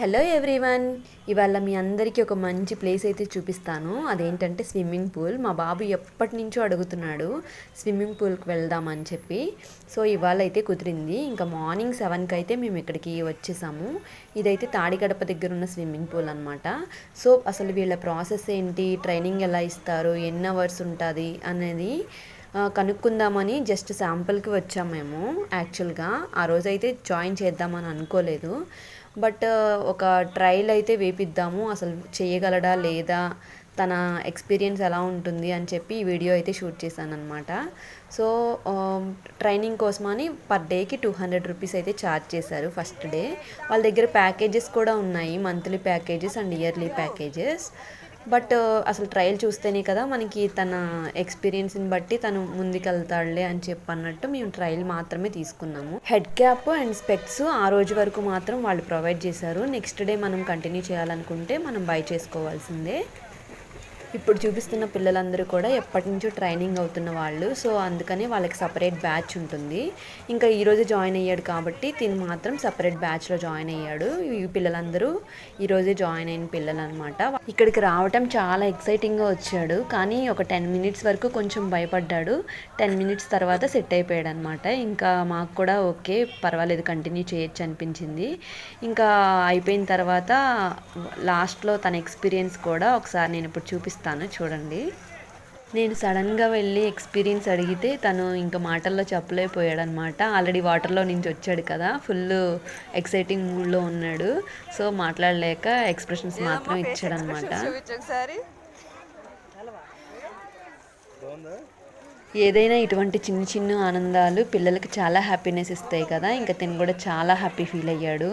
Hello everyone, ఇవాళ మీ అందరికీ ఒక మంచి ప్లేస్ అయితే చూపిస్తాను. అదేంటంటే స్విమ్మింగ్ పూల్. మా బాబు ఎప్పటి నుంచో అడుగుతున్నాడు స్విమ్మింగ్ పూల్కి వెళ్దామని చెప్పి. సో ఇవాళ అయితే కుదిరింది. ఇంకా మార్నింగ్ 7కి అయితే మేము ఇక్కడికి వచ్చేసాము. ఇదైతే తాడిగడప దగ్గర ఉన్న స్విమ్మింగ్ పూల్ అనమాట. సో అసలు వీళ్ళ ప్రాసెస్ ఏంటి, ట్రైనింగ్ ఎలా ఇస్తారు, ఎన్ని అవర్స్ ఉంటుంది అనేది కనుక్కుందామని జస్ట్ శాంపుల్కి వచ్చాం మేము. యాక్చువల్గా ఆ రోజైతే జాయిన్ చేద్దామని అనుకోలేదు, బట్ ఒక ట్రయల్ అయితే వేపిద్దాము, అసలు చేయగలడా లేదా, తన ఎక్స్పీరియన్స్ ఎలా ఉంటుంది అని చెప్పి ఈ వీడియో అయితే షూట్ చేశాను అనమాట. సో ట్రైనింగ్ కోసమని పర్ డేకి 200 రూపీస్ అయితే ఛార్జ్ చేశారు ఫస్ట్ డే. వాళ్ళ దగ్గర ప్యాకేజెస్ కూడా ఉన్నాయి, monthly packages and yearly packages. But అసలు ట్రయల్ చూస్తేనే కదా మనకి తన ఎక్స్పీరియన్స్ని బట్టి తను ముందుకెళ్తాడులే అని చెప్పన్నట్టు మేము ట్రయల్ మాత్రమే తీసుకున్నాము. హెడ్ క్యాప్ అండ్ స్పెక్స్ ఆ రోజు వరకు మాత్రం వాళ్ళు ప్రొవైడ్ చేశారు. నెక్స్ట్ డే మనం కంటిన్యూ చేయాలనుకుంటే మనం బై చేసుకోవాల్సిందే. ఇప్పుడు చూపిస్తున్న పిల్లలందరూ కూడా ఎప్పటి నుంచో ట్రైనింగ్ అవుతున్న వాళ్ళు. సో అందుకని వాళ్ళకి సపరేట్ బ్యాచ్ ఉంటుంది. ఇంకా ఈరోజు జాయిన్ అయ్యాడు కాబట్టి తిని మాత్రం సపరేట్ బ్యాచ్లో జాయిన్ అయ్యాడు. ఈ పిల్లలందరూ ఈరోజే జాయిన్ అయిన పిల్లలు అనమాట. ఇక్కడికి రావటం చాలా ఎక్సైటింగ్గా వచ్చాడు, కానీ ఒక 10 మినిట్స్ వరకు కొంచెం భయపడ్డాడు. 10 మినిట్స్ తర్వాత సెట్ అయిపోయాడు అనమాట. ఇంకా మాకు కూడా ఓకే పర్వాలేదు కంటిన్యూ చేయొచ్చు అనిపించింది. ఇంకా అయిపోయిన తర్వాత లాస్ట్లో తన ఎక్స్పీరియన్స్ కూడా ఒకసారి నేను ఇప్పుడు చూపిస్తాను, చూడండి. నేను సడన్గా వెళ్ళి ఎక్స్పీరియన్స్ అడిగితే తను ఇంకా మాటల్లో చెప్పలేకపోయాడు అనమాట. ఆల్రెడీ వాటర్లో నుంచి వచ్చాడు కదా, ఫుల్ ఎక్సైటింగ్ మూడ్లో ఉన్నాడు. సో మాట్లాడలేక ఎక్స్ప్రెషన్స్ మాత్రం ఇచ్చాడనమాట. ఏదైనా ఇటువంటి చిన్న చిన్న ఆనందాలు పిల్లలకి చాలా హ్యాపీనెస్ ఇస్తాయి కదా. ఇంకా తిను కూడా చాలా హ్యాపీ ఫీల్ అయ్యాడు.